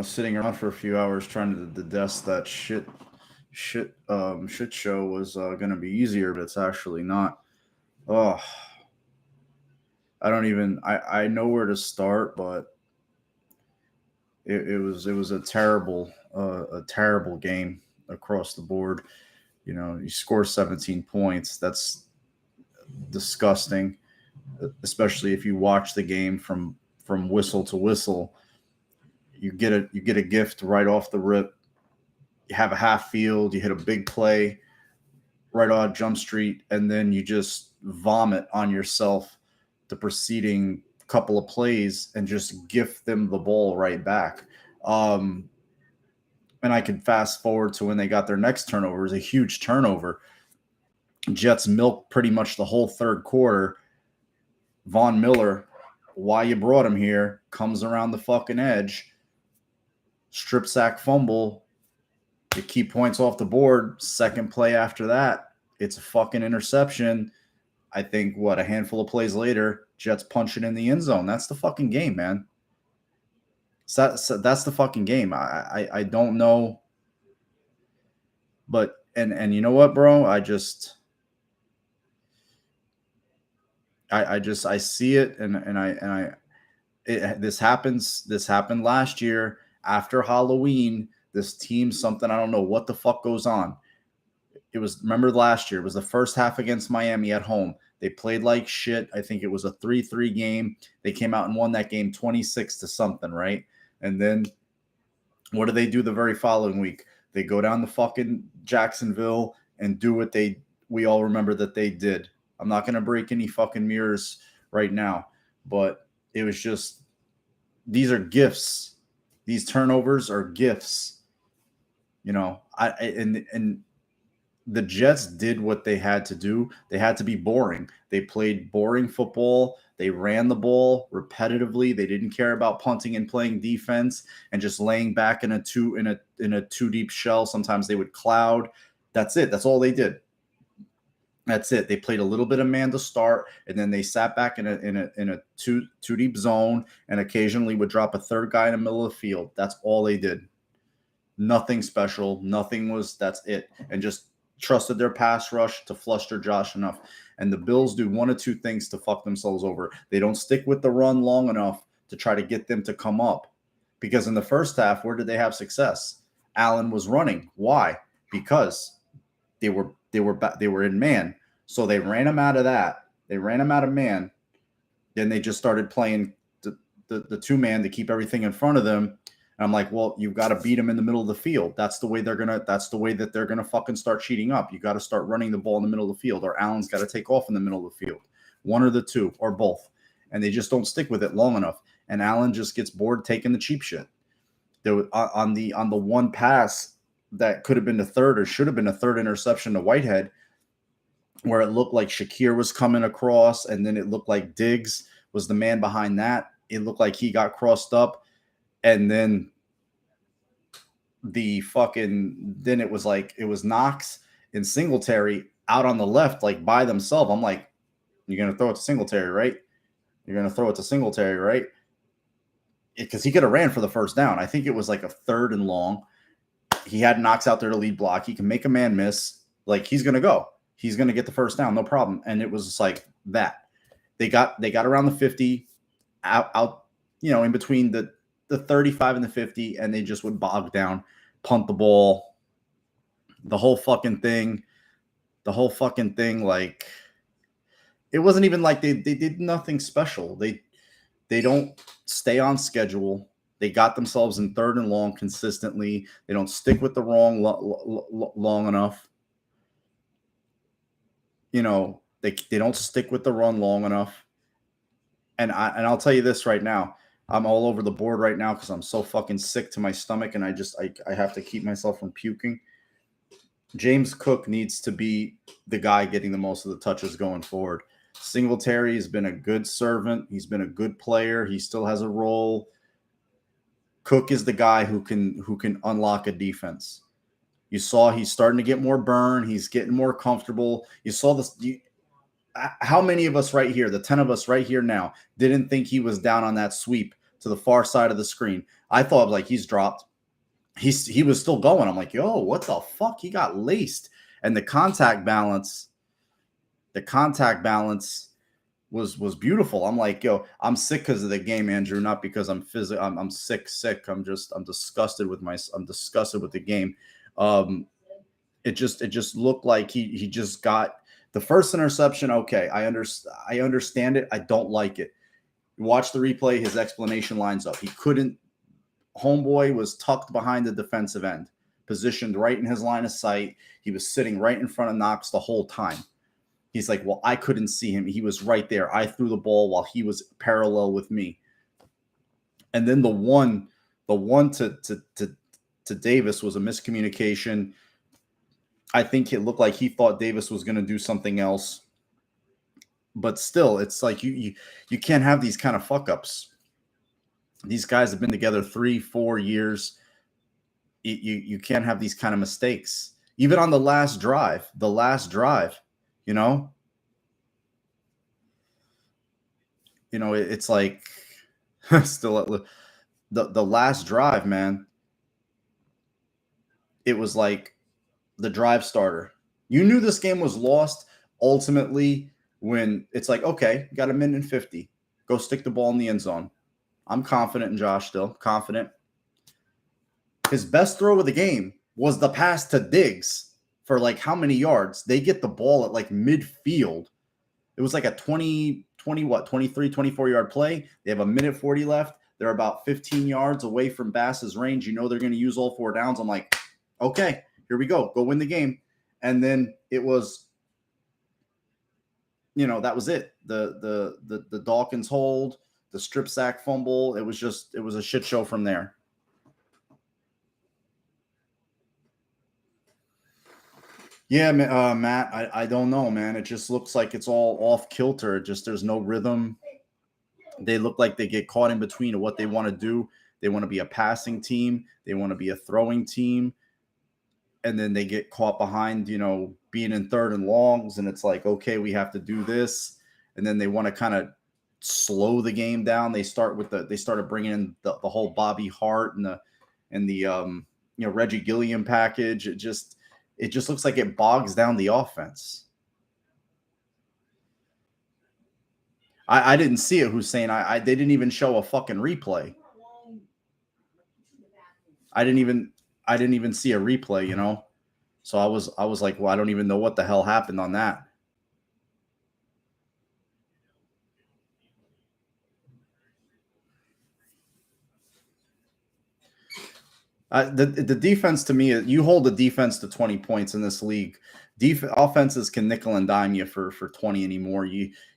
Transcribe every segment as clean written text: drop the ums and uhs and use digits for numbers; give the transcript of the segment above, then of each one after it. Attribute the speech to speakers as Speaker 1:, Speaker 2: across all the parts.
Speaker 1: sitting around for a few hours trying to digest that shit show was gonna be easier, but it's actually not. Oh, I don't even. I know where to start, but it was a terrible game across the board. You score 17 points. That's disgusting, especially if you watch the game from whistle to whistle. You get a gift right off the rip. You have a half field. You hit a big play right on Jump Street, and then you just vomit on yourself the preceding couple of plays and just gift them the ball right back. Um, and I could fast forward to when they got their next turnover. It was a huge turnover. Jets milked pretty much the whole third quarter. Von Miller, why you brought him here, comes around the fucking edge, strip sack fumble, the key points off the board. Second play after that, it's a fucking interception. I think a handful of plays later, Jets punch it in the end zone. That's the fucking game, man. So that's the fucking game. I don't know, but and you know what, bro? I see it, this happened last year after Halloween. This team, something, I don't know what the fuck goes on. Remember last year, it was the first half against Miami at home. They played like shit. I think it was a 3-3 game. They came out and won that game 26 to something, right? And then what do they do the very following week? They go down to fucking Jacksonville and do what we all remember that they did. I'm not going to break any fucking mirrors right now, but it was just, these are gifts. These turnovers are gifts. And the Jets did what they had to do. They had to be boring. They played boring football. They ran the ball repetitively. They didn't care about punting and playing defense and just laying back in a two deep shell. Sometimes they would cloud. That's it. That's all they did. That's it. They played a little bit of man to start, and then they sat back in a two deep zone, and occasionally would drop a third guy in the middle of the field. That's all they did. Nothing special. That's it. And just trusted their pass rush to fluster Josh enough. And the Bills do one of two things to fuck themselves over. They don't stick with the run long enough to try to get them to come up. Because in the first half, where did they have success? Allen was running. Why? Because they were in man. So they ran him out of that. They ran him out of man. Then they just started playing the two man to keep everything in front of them. And I'm like, well, you've got to beat them in the middle of the field. That's the way that they're gonna fucking start cheating up. You got to start running the ball in the middle of the field, or Allen's got to take off in the middle of the field. One or the two, or both. And they just don't stick with it long enough. And Allen just gets bored taking the cheap shit. There was, on the one pass that could have been the third or should have been a third interception to Whitehead, where it looked like Shakir was coming across, and then it looked like Diggs was the man behind that. It looked like he got crossed up. And then it was Knox and Singletary out on the left, like by themselves. I'm like, you're going to throw it to Singletary, right? You're going to throw it to Singletary, right? Because he could have ran for the first down. I think it was like a 3rd and long. He had Knox out there to lead block. He can make a man miss. Like, he's going to go. He's going to get the first down, no problem. And it was just like that. They got around the 50, out in between the 35 and the 50, and they just would bog down, punt the ball, the whole fucking thing. Like, it wasn't even like they did nothing special. They don't stay on schedule. They got themselves in 3rd and long consistently. They don't stick with the wrong long enough. They don't stick with the run long enough. And I'll tell you this right now. I'm all over the board right now because I'm so fucking sick to my stomach, and I have to keep myself from puking. James Cook needs to be the guy getting the most of the touches going forward. Singletary has been a good servant. He's been a good player. He still has a role. Cook is the guy who can unlock a defense. You saw he's starting to get more burn. He's getting more comfortable. You saw this. How many of us right here, the 10 of us right here now, didn't think he was down on that sweep to the far side of the screen. I thought like he's dropped. He was still going. I'm like, yo, what the fuck? He got laced. And the contact balance was beautiful. I'm like, yo, I'm sick because of the game, Andrew, not because I'm sick. I'm disgusted with the game. It just looked like he just got the first interception. Okay, I understand it. I don't like it. You watch the replay, his explanation lines up. He couldn't. Homeboy was tucked behind the defensive end, positioned right in his line of sight. He was sitting right in front of Knox the whole time. He's like, well, I couldn't see him. He was right there. I threw the ball while he was parallel with me. And then the one to Davis was a miscommunication. I think it looked like he thought Davis was going to do something else. But still, it's like you can't have these kind of fuck ups. These guys have been together 3-4 years. You can't have these kind of mistakes. Even on the last drive, you know, it's like still the last drive, man. It was like the drive starter. You knew this game was lost ultimately when it's like, okay, you got 1:50. Go stick the ball in the end zone. I'm confident in Josh still. Confident. His best throw of the game was the pass to Diggs for like how many yards? They get the ball at like midfield. It was like a 23, 24-yard play. They have 1:40 left. They're about 15 yards away from Bass's range. You know they're going to use all 4 downs. I'm like, okay, here we go. Go win the game. And then it was, that was it. The Dawkins hold, the strip sack fumble. It was a shit show from there. Yeah, Matt, I don't know, man. It just looks like it's all off kilter. There's no rhythm. They look like they get caught in between of what they want to do. They want to be a passing team. They want to be a throwing team. And then they get caught behind, being in 3rd and longs. And it's like, okay, we have to do this. And then they want to kind of slow the game down. They started bringing in the whole Bobby Hart and the Reggie Gilliam package. It just looks like it bogs down the offense. I didn't see it, Hussein. They didn't even show a fucking replay. I didn't even see a replay, So I was like, well, I don't even know what the hell happened on that. The defense to me, you hold the defense to 20 points in this league. Offenses can nickel and dime you for 20 anymore.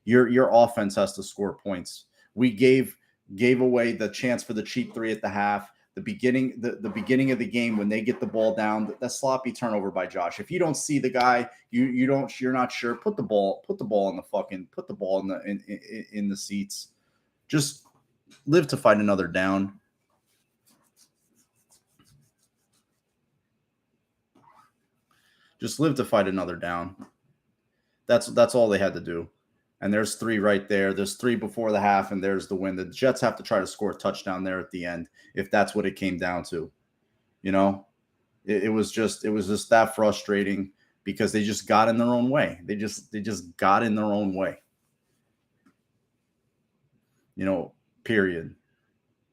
Speaker 1: Your offense has to score points. We gave away the chance for the cheap 3 at the half. The beginning of the game when they get the ball down, that sloppy turnover by Josh. If you don't see the guy, you're not sure. Put the ball in the seats. Just live to fight another down. Just live to fight another down. That's all they had to do. And there's 3 right there. There's 3 before the half, and there's the win. The Jets have to try to score a touchdown there at the end, if that's what it came down to. It was just that frustrating because they just got in their own way. They just got in their own way. Period.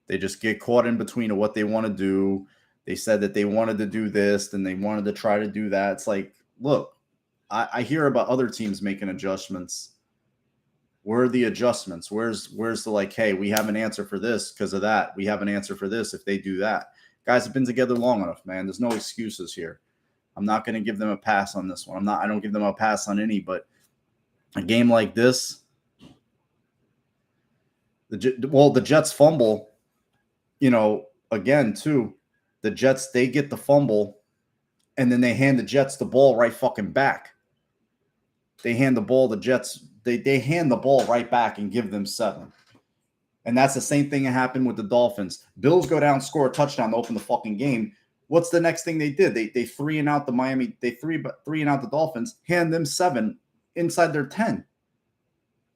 Speaker 1: They just get caught in between of what they want to do. They said that they wanted to do this, then they wanted to try to do that. It's like, look, I hear about other teams making adjustments. Where are the adjustments? Where's the like, hey, we have an answer for this because of that. We have an answer for this if they do that. Guys have been together long enough, man. There's no excuses here. I'm not going to give them a pass on this one. I don't give them a pass on any, but a game like this, the Jets fumble, again, too, the Jets, they get the fumble, and then they hand the Jets the ball right fucking back. They hand the ball, the Jets, they hand the ball right back and give them 7. And that's the same thing that happened with the Dolphins. Bills go down, score a touchdown to open the fucking game. What's the next thing they did? They 3-and-out the Miami, they 3-and-out the Dolphins, hand them 7 inside their 10.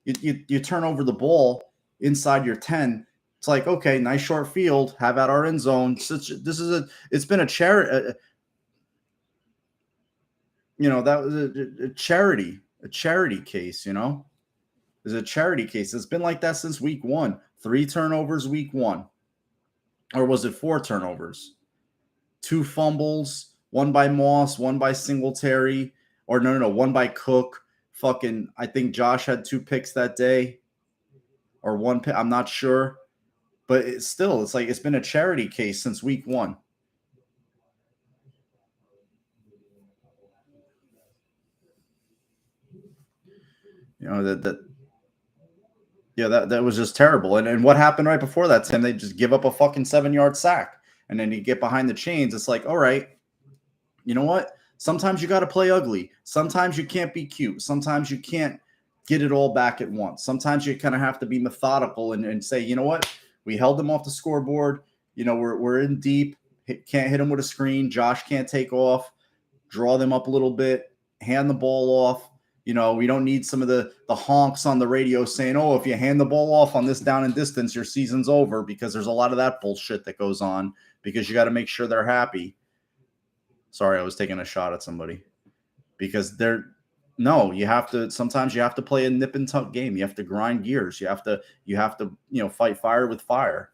Speaker 1: You turn over the ball inside your 10. It's like, okay, nice short field, have at our end zone. It's been a charity, that was a charity case, It's a charity case. It's been like that since week one. 3 turnovers week one. Or was it 4 turnovers? 2 fumbles, one by Moss, one by Singletary, or no, one by Cook. Fucking, I think Josh had 2 picks that day, or 1 pick. I'm not sure, but it's like it's been a charity case since week one. That was just terrible. And what happened right before that, Tim? They just give up a fucking 7-yard sack, and then you get behind the chains. It's like, all right, you know what? Sometimes you got to play ugly. Sometimes you can't be cute. Sometimes you can't get it all back at once. Sometimes you kind of have to be methodical and say, you know what? We held them off the scoreboard. We're in deep. Can't hit them with a screen. Josh can't take off. Draw them up a little bit. Hand the ball off. We don't need some of the honks on the radio saying, oh, if you hand the ball off on this down and distance, your season's over, because there's a lot of that bullshit that goes on, because you got to make sure they're happy. Sorry, I was taking a shot at somebody, because sometimes you have to play a nip and tuck game. You have to grind gears. You have to fight fire with fire.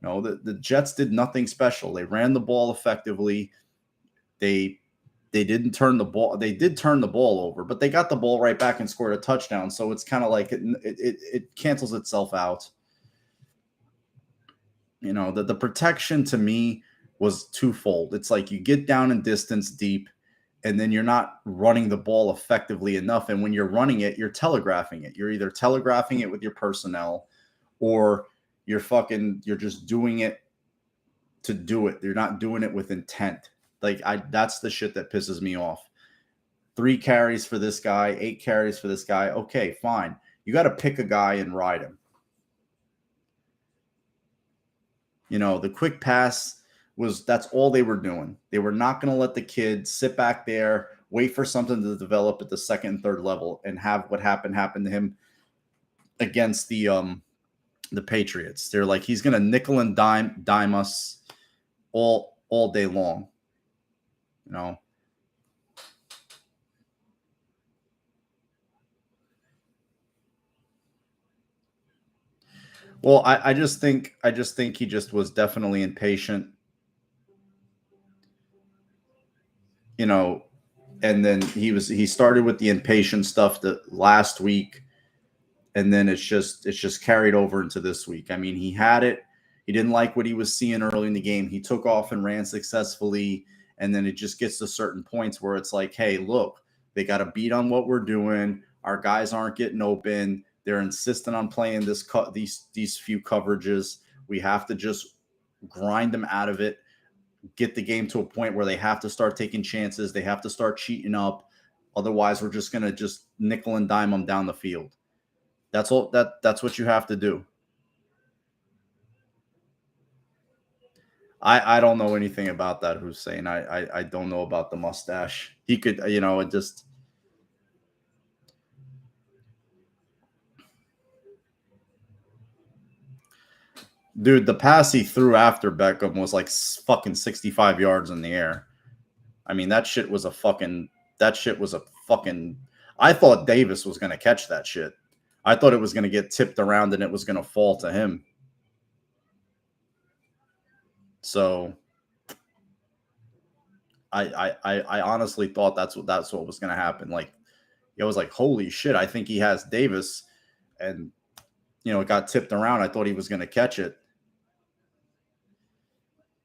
Speaker 1: The Jets did nothing special. They ran the ball effectively. They didn't turn the ball. They did turn the ball over, but they got the ball right back and scored a touchdown. So it's kind of like it cancels itself out. The protection to me was twofold. It's like you get down in distance deep, and then you're not running the ball effectively enough. And when you're running it, you're telegraphing it. You're either telegraphing it with your personnel, or you're just doing it to do it. You're not doing it with intent. That's the shit that pisses me off. 3 carries for this guy, 8 carries for this guy. Okay, fine. You got to pick a guy and ride him. The quick pass that's all they were doing. They were not going to let the kid sit back there, wait for something to develop at the second and third level, and have what happened to him against the Patriots. They're like, he's going to nickel and dime us all day long. Well, I just think he just was definitely impatient. And then he started with the impatient stuff last week, and then it's just carried over into this week. I mean, he had it. He didn't like what he was seeing early in the game. He took off and ran successfully, and then it just gets to certain points where it's like, hey, look, they got to beat on what we're doing. Our guys aren't getting open. They're insistent on playing these few coverages. We have to just grind them out of it, get the game to a point where they have to start taking chances. They have to start cheating up. Otherwise, we're just going to just nickel and dime them down the field. That's all. That's what you have to do. I don't know anything about that, Hussein. I don't know about the mustache. He could, it just. Dude, the pass he threw after Beckham was like fucking 65 yards in the air. I mean, that shit was a fucking. I thought Davis was going to catch that shit. I thought it was going to get tipped around and it was going to fall to him. So I honestly thought that's what was going to happen. Like, it was like, holy shit, I think he has Davis, and it got tipped around. I thought he was going to catch it.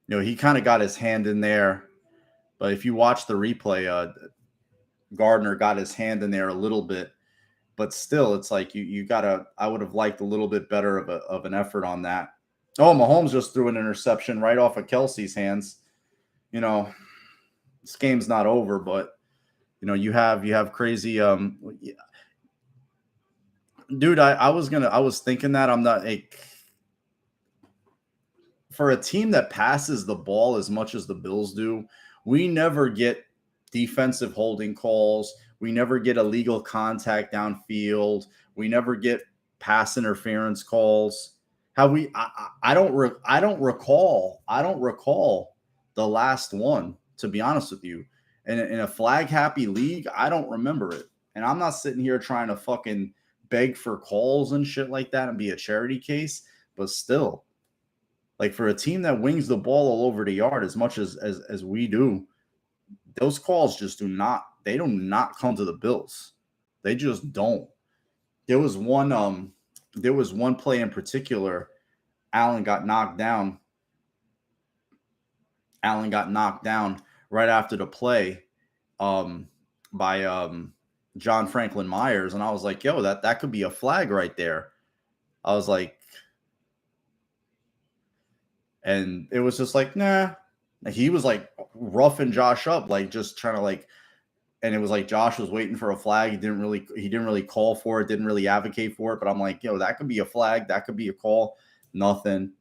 Speaker 1: He kind of got his hand in there, but if you watch the replay, Gardner got his hand in there a little bit, but still, it's like you gotta. I would have liked a little bit better of an effort on that. Oh, Mahomes just threw an interception right off of Kelsey's hands. This game's not over, but you have crazy. Dude, I was thinking that I'm not for a team that passes the ball as much as the Bills do. We never get defensive holding calls. We never get illegal contact downfield. We never get pass interference calls. Have we? I don't. I don't recall. I don't recall the last one. To be honest with you, in a flag happy league, I don't remember it. And I'm not sitting here trying to fucking beg for calls and shit like that and be a charity case. But still, like for a team that wings the ball all over the yard as much as we do, those calls just do not. They do not come to the Bills. They just don't. There was one. There was one play in particular. Allen got knocked down. Allen got knocked down right after the play by John Franklin Myers, and I was like, "Yo, that could be a flag right there." I was like, and it was just like, nah. He was like roughing Josh up, like just trying to like, and it was like Josh was waiting for a flag. He didn't really call for it, didn't really advocate for it. But I'm like, yo, that could be a flag, that could be a call. Nothing.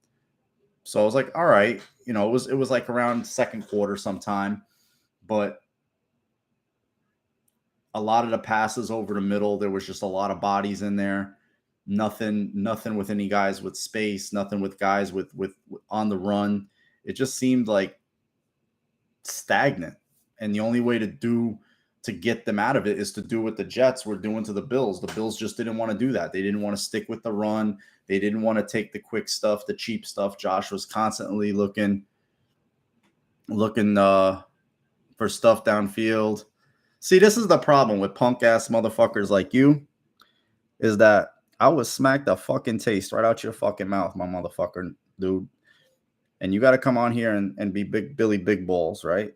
Speaker 1: So I was like, all right, it was like around second quarter sometime, but a lot of the passes over the middle, there was just a lot of bodies in there. Nothing with any guys with space, nothing with guys with on the run. It just seemed like stagnant. And the only way to get them out of it is to do what the Jets were doing to the Bills. The Bills just didn't want to do that. They didn't want to stick with the run. They didn't want to take the quick stuff, the cheap stuff. Josh was constantly looking for stuff downfield. See, this is the problem with punk ass motherfuckers like you, is that I would smack the fucking taste right out your fucking mouth, my motherfucker, dude. And you got to come on here and be big Billy Big Balls, right?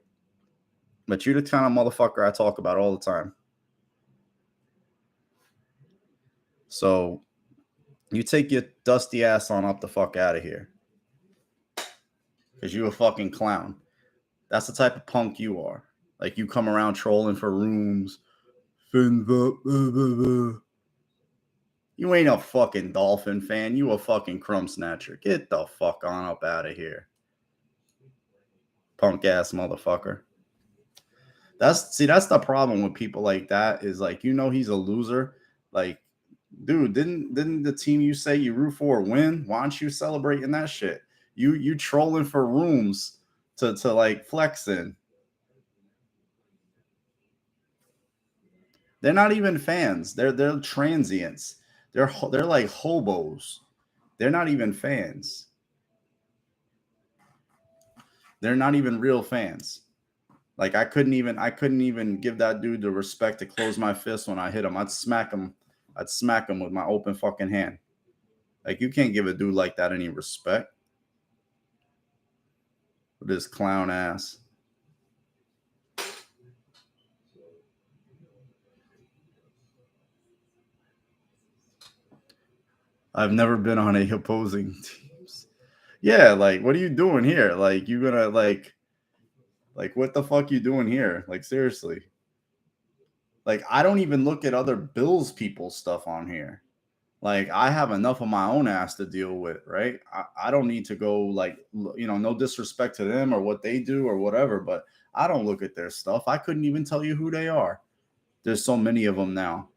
Speaker 1: But you're the kind of motherfucker I talk about all the time. So you take your dusty ass on up the fuck out of here. Because you a fucking clown. That's the type of punk you are. Like you come around trolling for rooms. Fins up. You ain't a fucking Dolphin fan. You a fucking crumb snatcher. Get the fuck on up out of here. Punk ass motherfucker. That's the problem with people like that, is like, he's a loser. Like, dude, didn't the team you say you root for win? Why aren't you celebrating that shit? You trolling for rooms to like flex in. They're not even fans. They're transients. They're like hobos. They're not even fans. They're not even real fans. Like I couldn't even give that dude the respect to close my fist when I hit him. I'd smack him with my open fucking hand. Like you can't give a dude like that any respect. With this clown ass. I've never been on a opposing teams. Yeah, like what are you doing here? Like you gonna like what the fuck you doing here? Like seriously. Like I don't even look at other Bills people's stuff on here. Like I have enough of my own ass to deal with, right? I don't need to go like, no disrespect to them or what they do or whatever, but I don't look at their stuff. I couldn't even tell you who they are. There's so many of them now,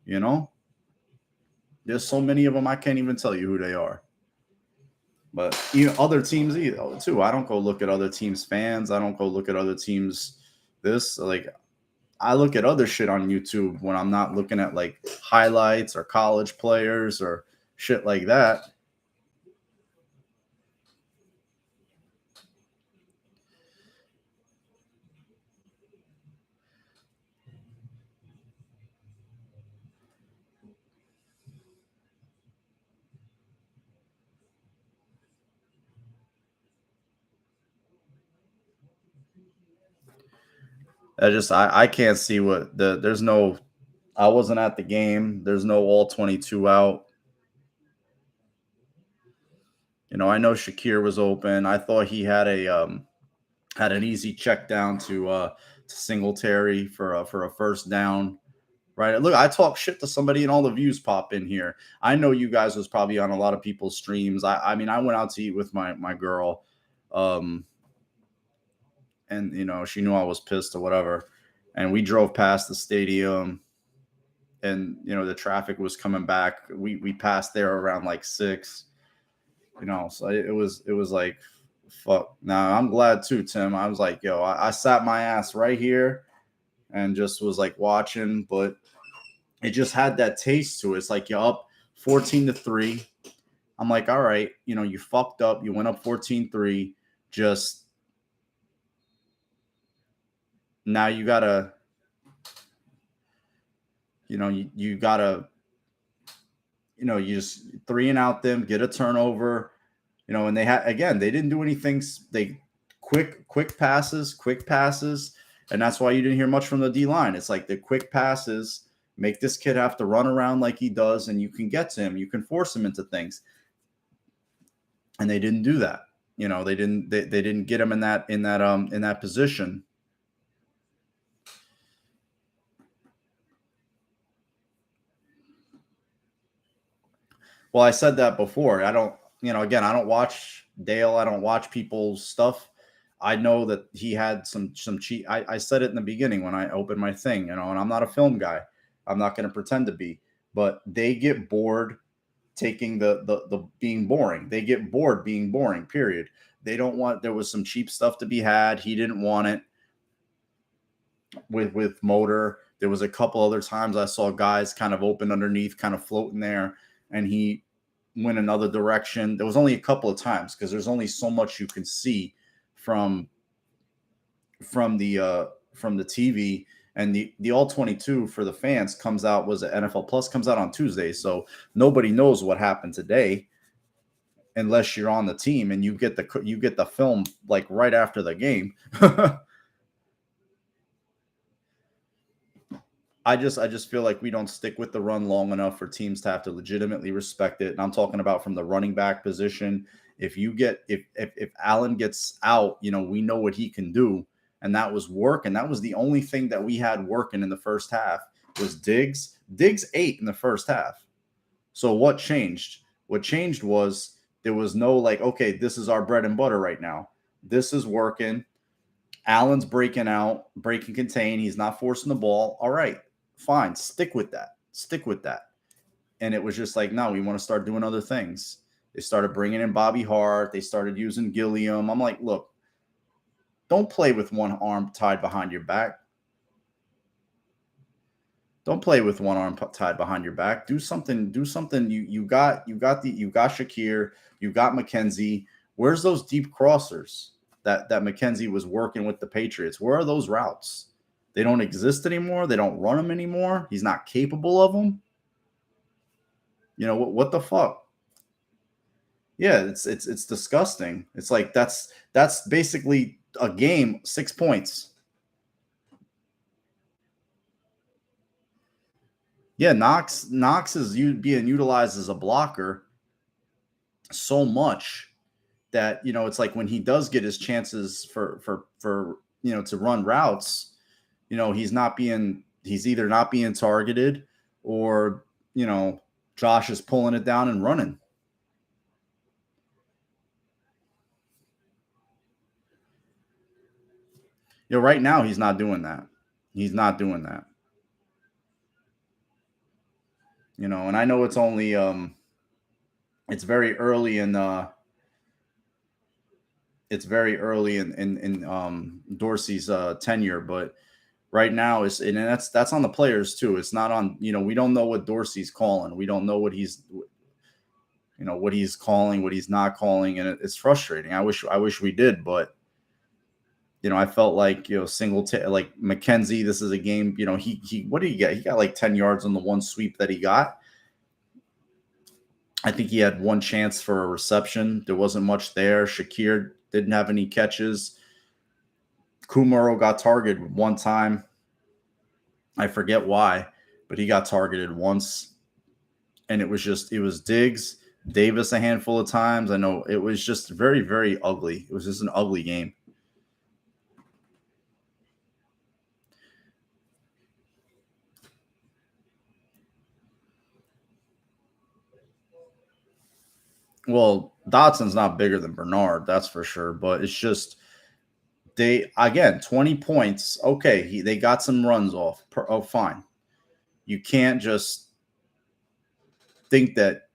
Speaker 1: There's so many of them I can't even tell you who they are. But other teams either too. I don't go look at other teams' fans. I don't go look at other teams. Like I look at other shit on YouTube when I'm not looking at like highlights or college players or shit like that. I can't see there's no, I wasn't at the game. There's no all 22 out. I know Shakir was open. I thought he had an easy check down to Singletary for a first down. Right. Look, I talk shit to somebody and all the views pop in here. I know you guys was probably on a lot of people's streams. I mean, I went out to eat with my girl. And she knew I was pissed or whatever. And we drove past the stadium and the traffic was coming back. We passed there around like 6. So it was like, fuck. Now I'm glad too, Tim. I was like, yo, I sat my ass right here and just was like watching, but it just had that taste to it. It's like you're up 14-3. I'm like, all right, you fucked up. You went up 14-3. Just now you gotta, you gotta, you just three and out them, get a turnover, and they didn't do anything. They quick passes, and that's why you didn't hear much from the D line. It's like the quick passes make this kid have to run around like he does, and you can get to him, you can force him into things, and they didn't do that. They didn't get him in that position. Well, I said that before. I don't, again, I don't watch Dale. I don't watch people's stuff. I know that he had some cheat. I said it in the beginning when I opened my thing, and I'm not a film guy. I'm not going to pretend to be, but they get bored taking the being boring. They get bored being boring. Period. They don't want. There was some cheap stuff to be had. He didn't want it with motor. There was a couple other times I saw guys kind of open underneath, kind of floating there, and he went another direction. There was only a couple of times because there's only so much you can see from the TV. And the all 22 for the fans comes out, was it NFL Plus, comes out on Tuesday, so nobody knows what happened today unless you're on the team and you get the film like right after the game. I just feel like we don't stick with the run long enough for teams to have to legitimately respect it. And I'm talking about from the running back position. If Allen gets out, we know what he can do, and that was work. And that was the only thing that we had working in the first half was Diggs. Diggs ate in the first half. So what changed? What changed was there was no like, okay, this is our bread and butter right now. This is working. Allen's breaking out, breaking contain. He's not forcing the ball. All right, fine. Stick with that. Stick with that. And it was just like, no, we want to start doing other things. They started bringing in Bobby Hart. They started using Gilliam. I'm like, look, don't play with one arm tied behind your back. Don't play with one arm tied behind your back. Do something. Do something. You got Shakir. You got McKenzie. Where's those deep crossers that McKenzie was working with the Patriots? Where are those routes? They don't exist anymore. They don't run them anymore. He's not capable of them. What the fuck? Yeah, it's disgusting. It's like that's basically a game, 6 points. Yeah, Knox is being utilized as a blocker so much that it's like when he does get his chances for to run routes, he's either not being targeted or Josh is pulling it down and running. Right now he's not doing that. He's not doing that. And I know it's only it's very early in Dorsey's tenure, but right now and that's on the players too. It's not on, we don't know what Dorsey's calling. We don't know what he's calling, what he's not calling, and it's frustrating. I wish we did, but I felt like like McKenzie. This is a game. He what did he get? He got like 10 yards on the one sweep that he got. I think he had one chance for a reception. There wasn't much there. Shakir didn't have any catches. Kumaro got targeted one time. I forget why, but he got targeted once. And it was Diggs, Davis a handful of times. I know it was just very, very ugly. It was just an ugly game. Well, Dotson's not bigger than Bernard, that's for sure. But it's just they, again, 20 points. Okay, they got some runs off. Fine. You can't just think that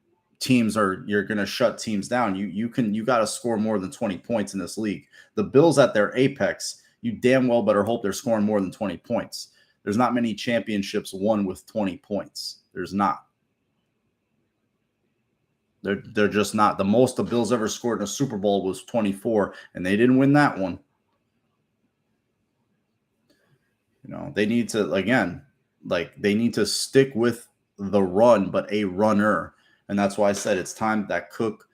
Speaker 1: you're going to shut teams down. You got to score more than 20 points in this league. The Bills at their apex, you damn well better hope they're scoring more than 20 points. There's not many championships won with 20 points. There's not. They're just not. The most the Bills ever scored in a Super Bowl was 24, and they didn't win that one. They need to, again, they need to stick with the run, but a runner. And that's why I said it's time that Cook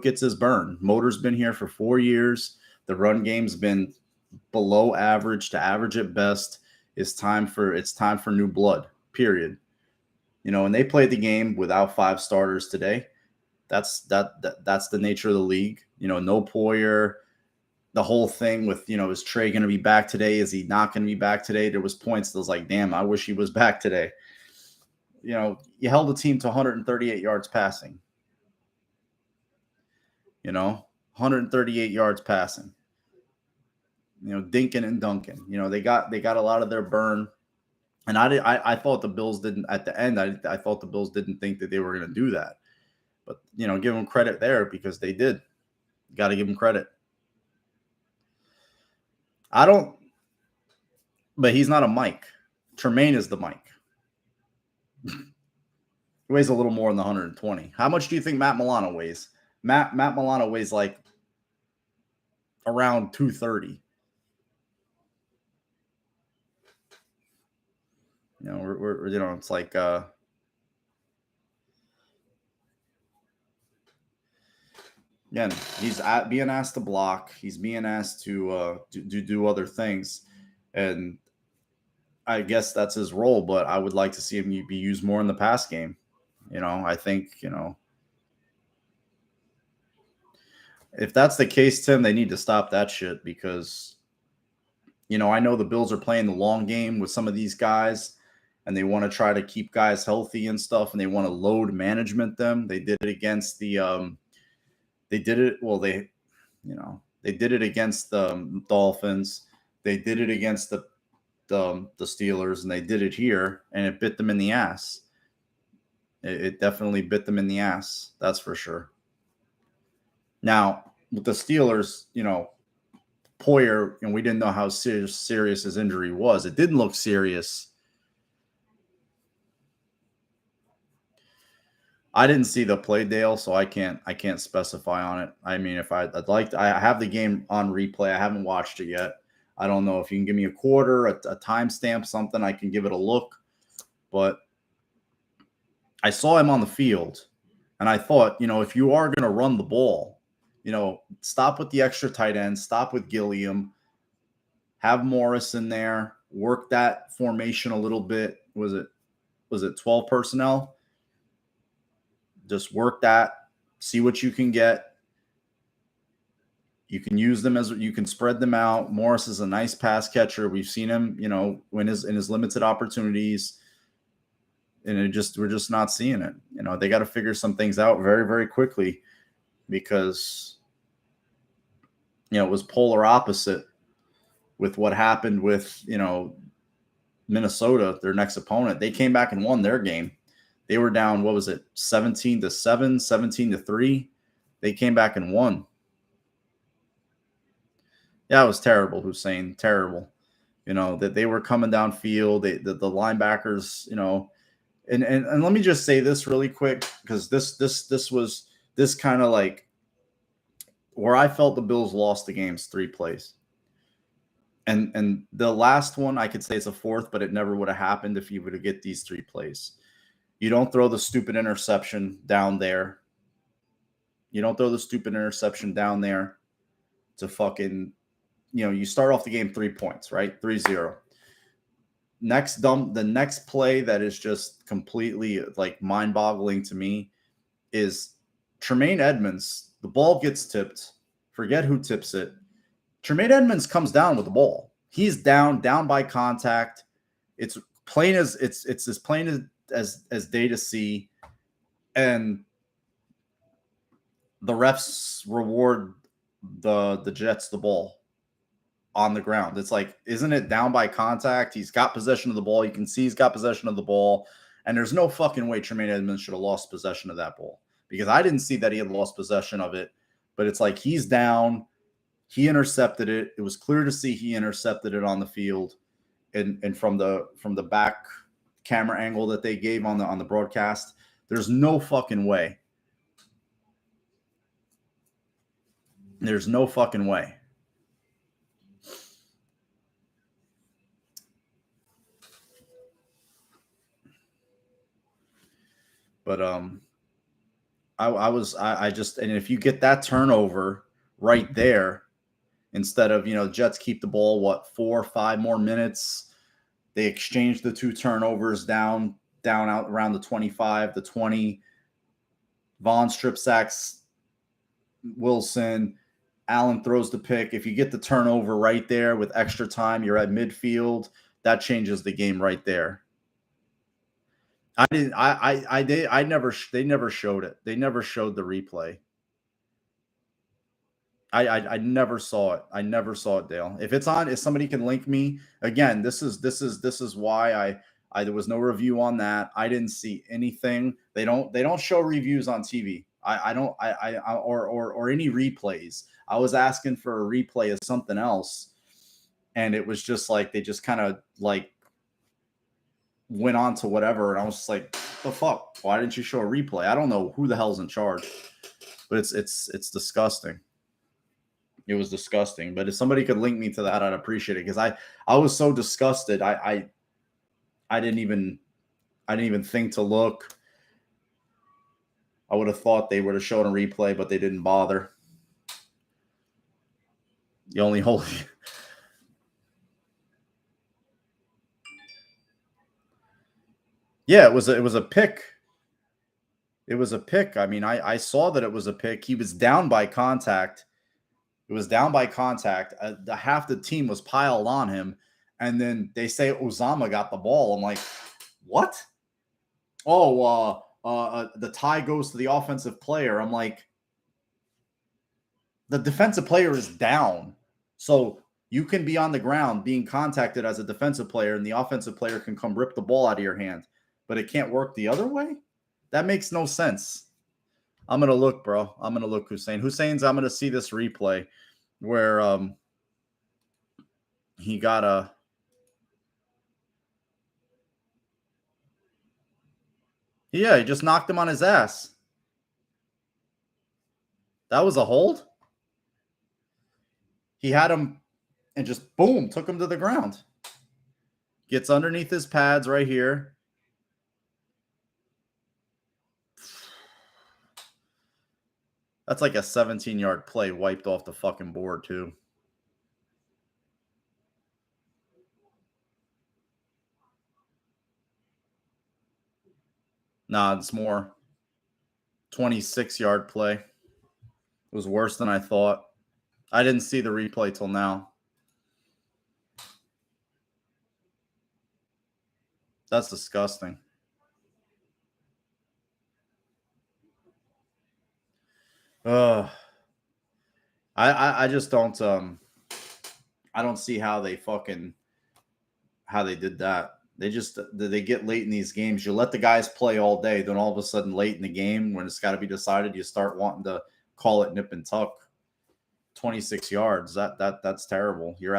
Speaker 1: gets his burn. Motor's been here for 4 years. The run game's been below average to average at best. It's time for new blood, period. And they played the game without 5 starters today. That's the nature of the league. No Poyer. The whole thing with, is Trey going to be back today? Is he not going to be back today? There was points that was like, damn, I wish he was back today. You held the team to 138 yards passing. 138 yards passing. Dinkin and Duncan. They got a lot of their burn. And I thought the Bills didn't at the end. I thought the Bills didn't think that they were going to do that. But, give them credit there because they did. Got to give them credit. But he's not a Mike. Tremaine is the Mike. He weighs a little more than the 120. How much do you think Matt Milano weighs? Matt Milano weighs like around 230. We're it's like again, he's being asked to block. He's being asked to do other things, and I guess that's his role. But I would like to see him be used more in the pass game. I think if that's the case, Tim, they need to stop that shit because I know the Bills are playing the long game with some of these guys, and they want to try to keep guys healthy and stuff, and they want to load management them. They did it against the They did it. Well, they did it against the Dolphins. They did it against the Steelers, and they did it here, and it bit them in the ass. It definitely bit them in the ass. That's for sure. Now with the Steelers, Poyer, and we didn't know how serious his injury was. It didn't look serious. I didn't see the play, Dale, so I can't specify on it. I mean, if I have the game on replay. I haven't watched it yet. I don't know if you can give me a quarter, a timestamp, something. I can give it a look. But I saw him on the field, and I thought, if you are going to run the ball, stop with the extra tight end, stop with Gilliam, have Morris in there, work that formation a little bit. Was it 12 personnel? Just work that, see what you can get. You can use them you can spread them out. Morris is a nice pass catcher. We've seen him, in his limited opportunities, and we're just not seeing it. They got to figure some things out very, very quickly because, it was polar opposite with what happened with, Minnesota, their next opponent. They came back and won their game. They were down, 17-7, 17-3. They came back and won. Yeah, it was terrible, Hussein. Terrible. That they were coming downfield. The linebackers, and let me just say this really quick, because this was kind of like where I felt the Bills lost the game's 3 plays. And the last one, I could say it's a fourth, but it never would have happened if you were to get these 3 plays. You don't throw the stupid interception down there. You don't throw the stupid interception down there to fucking, you start off the game 3 points, right? 3-0. The next play that is just completely like mind-boggling to me is Tremaine Edmonds. The ball gets tipped. Forget who tips it. Tremaine Edmonds comes down with the ball. He's down by contact. It's plain as it's as plain as day to see, and the refs reward the Jets the ball on the ground. It's like, isn't it down by contact? He's got possession of the ball. You can see he's got possession of the ball, and there's no fucking way Tremaine Edmonds should have lost possession of that ball because I didn't see that he had lost possession of it. But it's like he's down. He intercepted it. It was clear to see he intercepted it on the field, and from the back camera angle that they gave on the broadcast, there's no fucking way. There's no fucking way. But I just, and if you get that turnover right there, instead of, Jets keep the ball, what, 4 or 5 more minutes, they exchange the 2 turnovers down out around the 25, the 20. Vaughn strip sacks Wilson. Allen throws the pick. If you get the turnover right there with extra time, you're at midfield. That changes the game right there. They never showed it. They never showed the replay. I never saw it. I never saw it, Dale. If it's on, if somebody can link me again, this is why there was no review on that. I didn't see anything. They don't show reviews on TV. Or any replays. I was asking for a replay of something else, and it was just like they just kind of like went on to whatever, and I was just like, the fuck? Why didn't you show a replay? I don't know who the hell's in charge, but it's disgusting. It was disgusting. But if somebody could link me to that, I'd appreciate it, because I was so disgusted. I didn't even think to look. I would have thought they would have shown a replay, but they didn't bother. The only holy. Yeah, it was a pick. It was a pick. I mean, I saw that it was a pick. He was down by contact. It was down by contact. Half the team was piled on him, and then they say Uzama got the ball. I'm like, what? Oh, the tie goes to the offensive player. I'm like, the defensive player is down. So you can be on the ground being contacted as a defensive player, and the offensive player can come rip the ball out of your hand, but it can't work the other way? That makes no sense. I'm going to look, bro. I'm going to look, Hussein. I'm going to see this replay where he got a... Yeah, he just knocked him on his ass. That was a hold? He had him and just, boom, took him to the ground. Gets underneath his pads right here. That's like a 17-yard play wiped off the fucking board, too. Nah, it's more. 26-yard play. It was worse than I thought. I didn't see the replay till now. That's disgusting. I just don't I don't see how they did that. They get late in these games. You let the guys play all day, then all of a sudden late in the game when it's got to be decided, you start wanting to call it nip and tuck. 26 yards. That's terrible. You're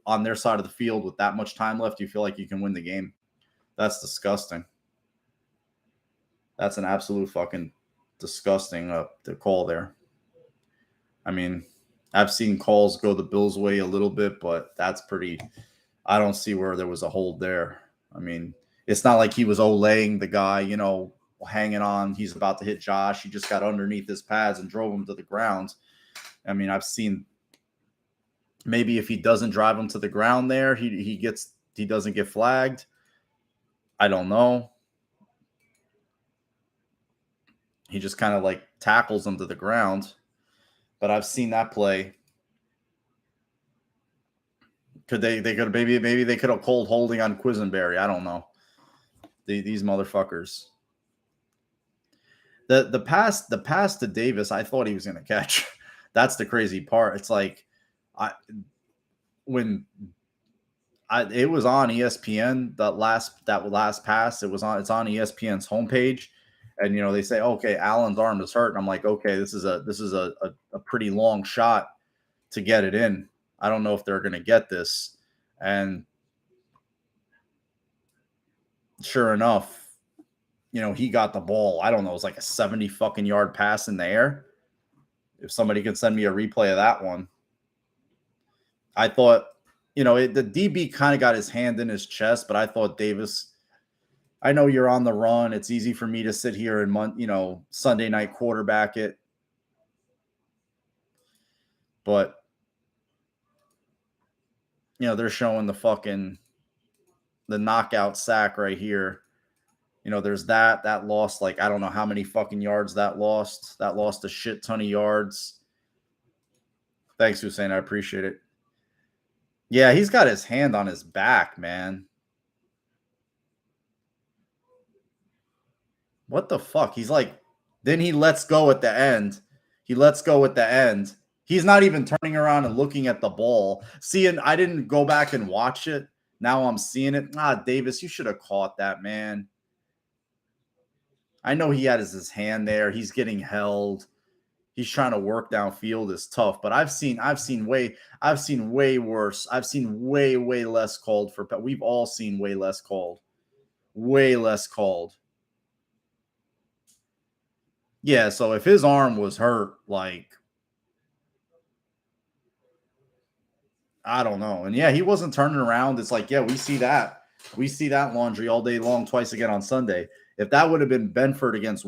Speaker 1: on their side of the field with that much time left. You feel like you can win the game. That's disgusting. That's an absolute fucking disgusting to call there. I mean, I've seen calls go the Bills' way a little bit, but that's pretty. I don't see where there was a hold there. I mean, it's not like he was olaying the guy, hanging on. He's about to hit Josh. He just got underneath his pads and drove him to the ground. I mean, I've seen maybe if he doesn't drive him to the ground there, he doesn't get flagged. I don't know. He just kind of like tackles him to the ground. But I've seen that play. Could they could maybe they could have cold holding on Quisenberry. I don't know. These motherfuckers. The pass to Davis, I thought he was gonna catch. That's the crazy part. It's like it was on ESPN, that last pass. It's on ESPN's homepage, And they say, okay, Allen's arm is hurt. And I'm like, okay, this is a pretty long shot to get it in. I don't know if they're gonna get this. And sure enough, he got the ball. I don't know, it was like a 70 fucking yard pass in the air. If somebody could send me a replay of that one. I thought, the DB kind of got his hand in his chest, but I thought Davis, I know you're on the run. It's easy for me to sit here and Sunday night quarterback it. But they're showing the knockout sack right here. There's that lost, like, I don't know how many fucking yards that lost. That lost a shit ton of yards. Thanks, Hussein. I appreciate it. Yeah, he's got his hand on his back, man. What the fuck? He's like, then he lets go at the end. He lets go at the end. He's not even turning around and looking at the ball. Seeing, I didn't go back and watch it. Now I'm seeing it. Davis, you should have caught that, man. I know he had his hand there. He's getting held. He's trying to work downfield. Is tough, but I've seen way worse. I've seen way less called for. We've all seen way less called. Way less called. Yeah, so if his arm was hurt, like, I don't know. And yeah, he wasn't turning around. It's like, yeah, we see that. We see that laundry all day long, twice again on Sunday. If that would have been Benford against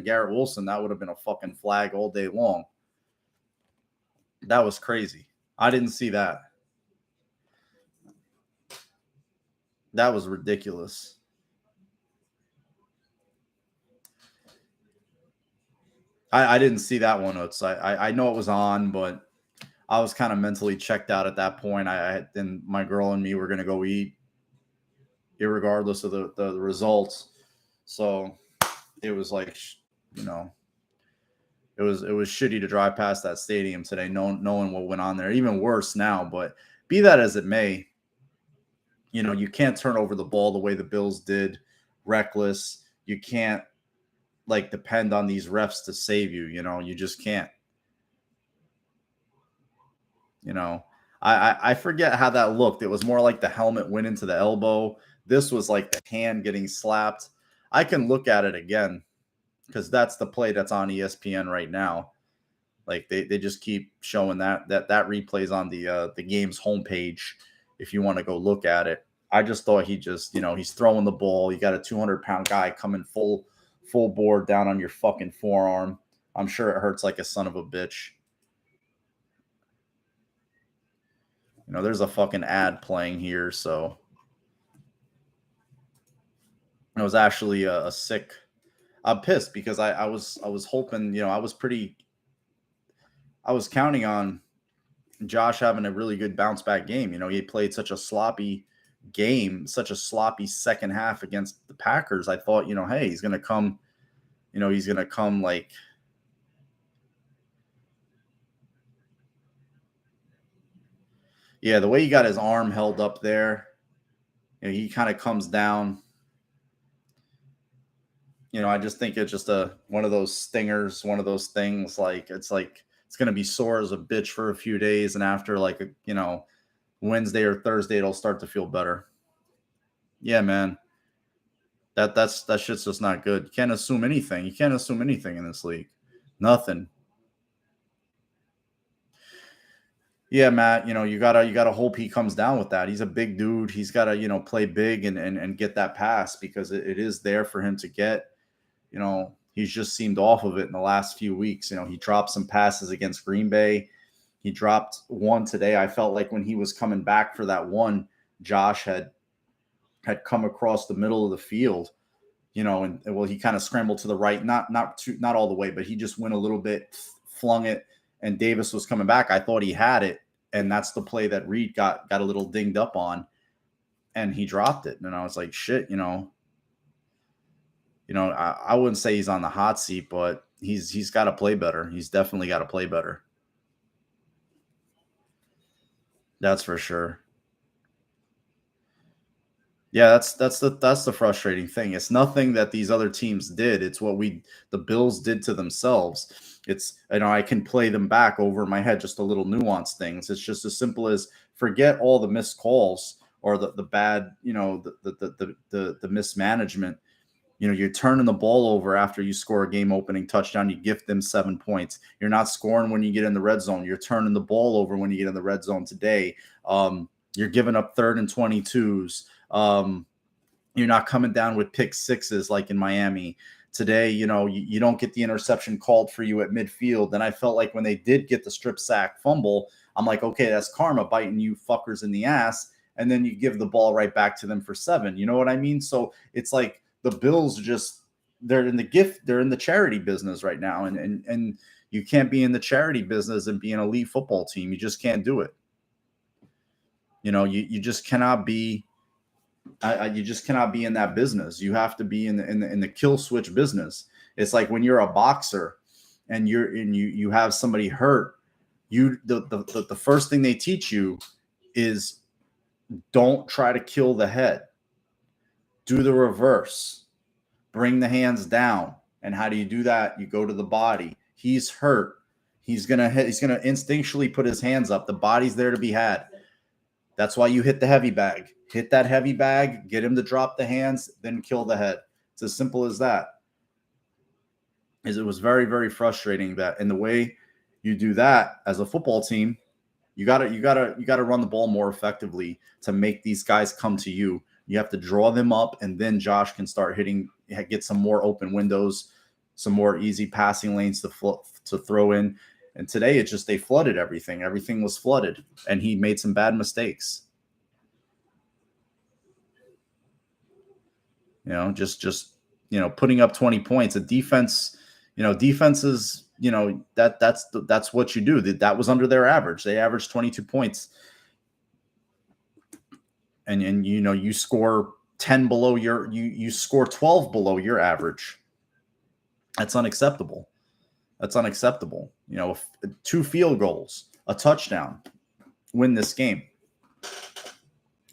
Speaker 1: Garrett Wilson, that would have been a fucking flag all day long. That was crazy. I didn't see that. That was ridiculous. I didn't see that one, Utz. I know it was on, but I was kind of mentally checked out at that point. Then my girl and me were going to go eat, irregardless of the results. So it was like, it was shitty to drive past that stadium today, knowing what went on there. Even worse now, but be that as it may, you can't turn over the ball the way the Bills did, reckless. You can't depend on these refs to save you. You just can't. I forget how that looked. It was more like the helmet went into the elbow. This was like the hand getting slapped. I can look at it again because that's the play that's on ESPN right now. Like they just keep showing that replays on the game's homepage if you want to go look at it. I just thought he's throwing the ball. You got a 200-pound guy coming full board down on your fucking forearm. I'm sure it hurts like a son of a bitch. There's a fucking ad playing here, so it was actually a sick. I'm pissed because I was hoping, I was counting on Josh having a really good bounce back game. He played such a sloppy game, such a sloppy second half against the Packers. I thought, hey, he's going to come, like, yeah, the way he got his arm held up there, he kind of comes down. I just think it's just one of those stingers, one of those things. It's going to be sore as a bitch for a few days, and after Wednesday or Thursday, it'll start to feel better. Yeah, man. That shit's just not good. You can't assume anything. You can't assume anything in this league. Nothing. Yeah, Matt, you gotta hope he comes down with that. He's a big dude. He's gotta, play big and get that pass because it is there for him to get. He's just seemed off of it in the last few weeks. He dropped some passes against Green Bay. He dropped one today. I felt like when he was coming back for that one, Josh had come across the middle of the field, and he kind of scrambled to the right, not all the way, but he just went a little bit, flung it, and Davis was coming back. I thought he had it, and that's the play that Reed got a little dinged up on, and he dropped it. And I was like, shit, I wouldn't say he's on the hot seat, but he's got to play better. He's definitely got to play better. That's for sure. Yeah, that's the frustrating thing. It's nothing that these other teams did. It's what the Bills did to themselves. It's, I can play them back over my head, just a little nuanced things. It's just as simple as forget all the missed calls or the bad, the mismanagement. You're turning the ball over after you score a game opening touchdown. You gift them 7 points. You're not scoring when you get in the red zone. You're turning the ball over when you get in the red zone today. You're giving up 3rd and 22s. You're not coming down with pick sixes like in Miami today. You don't get the interception called for you at midfield. And I felt like when they did get the strip sack fumble, I'm like, okay, that's karma biting you fuckers in the ass. And then you give the ball right back to them for 7. You know what I mean? So it's like the Bills they're in the charity business right now. And you can't be in the charity business and be an elite football team. You just can't do it. You just cannot be. You just cannot be in that business. You have to be in the kill switch business. It's like when you're a boxer and you have somebody hurt. The first thing they teach you is don't try to kill the head. Do the reverse. Bring the hands down. And how do you do that? You go to the body. He's hurt. He's gonna instinctually put his hands up. The body's there to be had. That's why you hit the heavy bag. Hit that heavy bag, get him to drop the hands, then kill the head. It's as simple as that. It was very, very frustrating that in the way you do that as a football team, you gotta run the ball more effectively to make these guys come to you. You have to draw them up, and then Josh can start get some more open windows, some more easy passing lanes to throw in. And today they flooded everything. Everything was flooded, and he made some bad mistakes. Just putting up 20 points. A defense, defenses, that's what you do. That was under their average. They averaged 22 points. And you score 10 below you score 12 below your average. That's unacceptable. That's unacceptable. 2 field goals, a touchdown, win this game.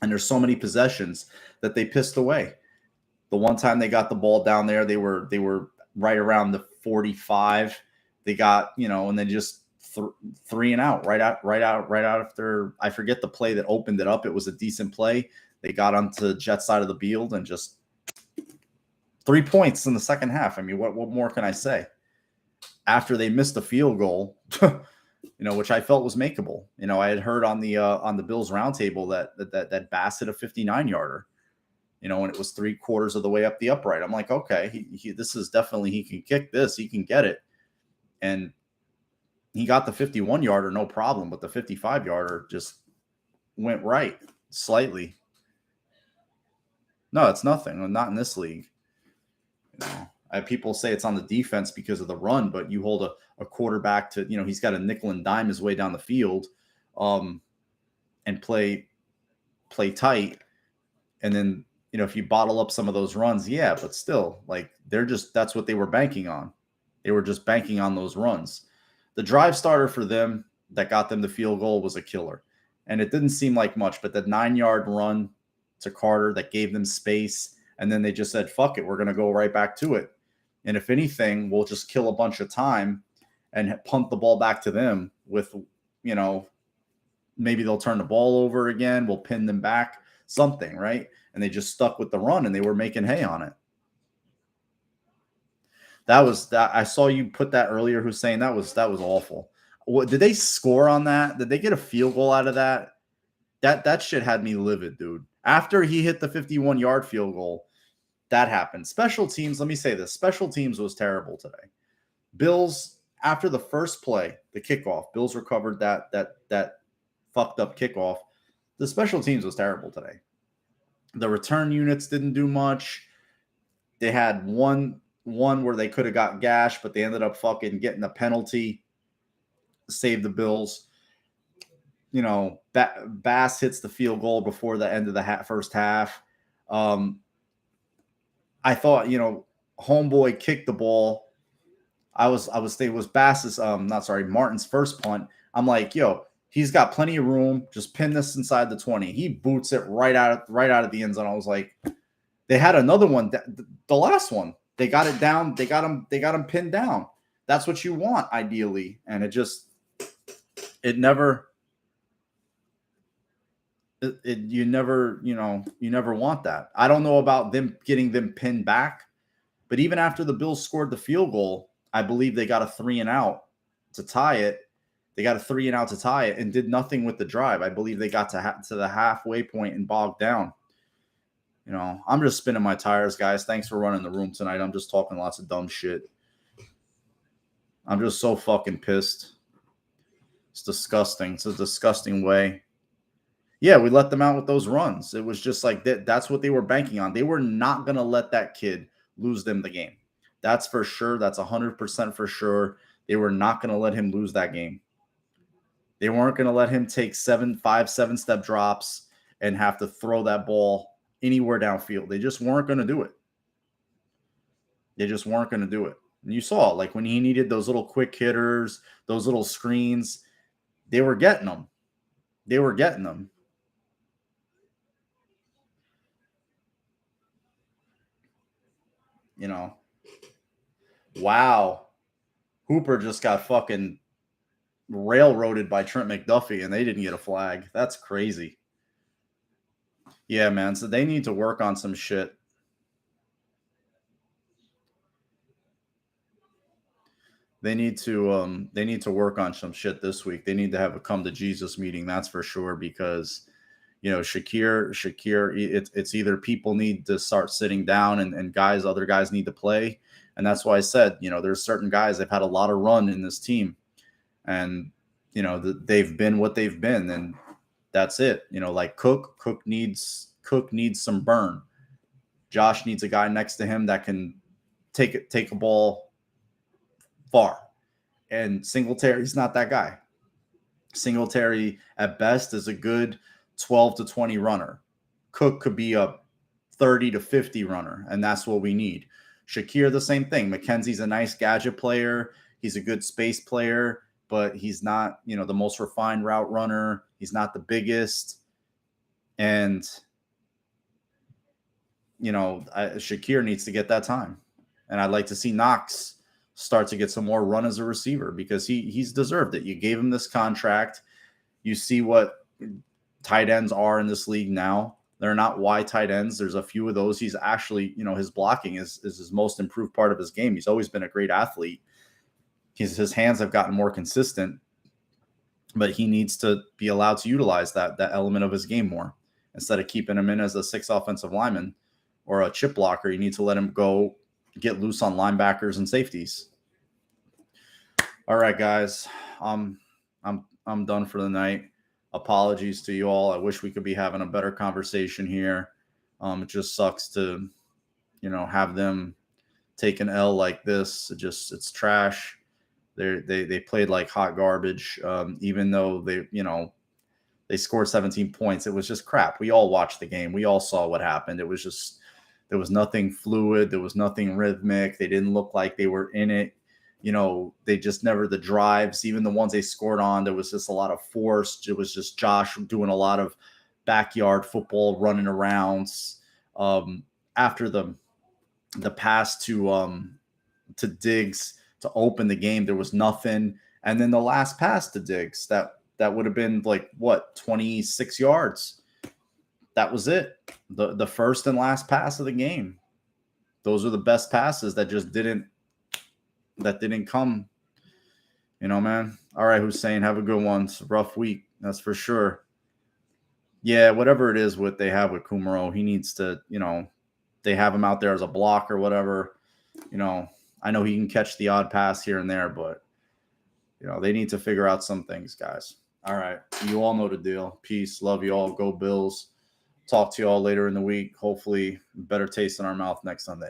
Speaker 1: And there's so many possessions that they pissed away. The one time they got the ball down there, they were right around the 45. They got, and then just 3 and out right out after, I forget the play that opened it up. It was a decent play. They got onto the Jet side of the field and just 3 points in the second half. I mean, what more can I say? After they missed the field goal, which I felt was makeable. I had heard on the Bills roundtable that Bass hit a 59-yarder. And it was 3/4 of the way up the upright. I'm like, okay, this is definitely, he can kick this, he can get it. And he got the 51-yarder, no problem, but the 55-yarder just went right slightly. No, it's nothing. Not in this league. People say it's on the defense because of the run, but you hold a quarterback to, he's got a nickel and dime his way down the field, and play tight. And then, if you bottle up some of those runs, yeah, but still, like, that's what they were banking on. They were just banking on those runs. The drive starter for them that got them the field goal was a killer. And it didn't seem like much, but the 9-yard run to Carter that gave them space. And then they just said, fuck it, we're going to go right back to it. And if anything, we'll just kill a bunch of time and punt the ball back to them with, maybe they'll turn the ball over again. We'll pin them back, something, right? And they just stuck with the run and they were making hay on it. That was that. I saw you put that earlier, Hussein. That was awful. What did they score on that? Did they get a field goal out of that? That shit had me livid, dude. After he hit the 51-yard field goal, that happened. Special teams, let me say this. Special teams was terrible today. Bills, after the first play, the kickoff, Bills recovered that fucked up kickoff. The special teams was terrible today. The return units didn't do much. They had one where they could have got gashed, but they ended up fucking getting a penalty to save the Bills. Bass hits the field goal before the end of the first half. I thought, homeboy kicked the ball. I was thinking it was Bass's, Martin's first punt. I'm like, yo, He's got plenty of room. Just pin this inside the 20. He boots it right out of the end zone. I was like, they had another one. The last one, they got it down. They got him pinned down. That's what you want, ideally. And you never want that. I don't know about them getting them pinned back, but even after the Bills scored the field goal, I believe they got a 3-and-out to tie it. They got a 3-and-out to tie it and did nothing with the drive. I believe they got to the halfway point and bogged down. I'm just spinning my tires, guys. Thanks for running the room tonight. I'm just talking lots of dumb shit. I'm just so fucking pissed. It's disgusting. It's a disgusting way. Yeah, we let them out with those runs. It was just like that's what they were banking on. They were not going to let that kid lose them the game. That's for sure. That's 100% for sure. They were not going to let him lose that game. They weren't going to let him take 7-step drops and have to throw that ball anywhere downfield. They just weren't going to do it. They just weren't going to do it. And you saw, like, when he needed those little quick hitters, those little screens, they were getting them. They were getting them. Wow. Hooper just got fucking railroaded by Trent McDuffie, and they didn't get a flag. That's crazy. Yeah, man. So they need to work on some shit. They need to work on some shit this week. They need to have a come to Jesus meeting, that's for sure, because Shakir, it's either people need to start sitting down and other guys need to play. And that's why I said, there's certain guys that have had a lot of run in this team, and they've been what they've been, and that's it. Like Cook needs some burn. Josh needs a guy next to him that can take a ball far. And Singletary's not that guy. Singletary at best is a good 12 to 20 runner. Cook could be a 30 to 50 runner, and that's what we need. Shakir, the same thing. McKenzie's a nice gadget player. He's a good space player, but he's not, the most refined route runner. He's not the biggest. And, Shakir needs to get that time. And I'd like to see Knox start to get some more run as a receiver, because he's deserved it. You gave him this contract. You see what tight ends are in this league now. They're not wide tight ends. There's a few of those. He's actually, his blocking is his most improved part of his game. He's always been a great athlete. His hands have gotten more consistent, but he needs to be allowed to utilize that element of his game more. Instead of keeping him in as a 6 offensive lineman or a chip blocker, you need to let him go get loose on linebackers and safeties. All right, guys. I'm done for the night. Apologies to you all. I wish we could be having a better conversation here. It just sucks to, have them take an L like this. It's trash. They played like hot garbage. Even though they scored 17 points, it was just crap. We all watched the game. We all saw what happened. It was just, there was nothing fluid. There was nothing rhythmic. They didn't look like they were in it. They just never, the drives, even the ones they scored on, there was just a lot of force. It was just Josh doing a lot of backyard football, running around. After the pass to Diggs to open the game, there was nothing. And then the last pass to Diggs, that would have been like, 26 yards. That was it. The first and last pass of the game. Those are the best passes that just didn't come. Man. All right, Hussein, have a good one. It's a rough week, that's for sure. Yeah, whatever it is they have with Kumaro, he needs to, they have him out there as a block or whatever. I know he can catch the odd pass here and there, but they need to figure out some things, guys. All right, you all know the deal. Peace, love you all. Go Bills. Talk to you all later in the week. Hopefully, better taste in our mouth next Sunday.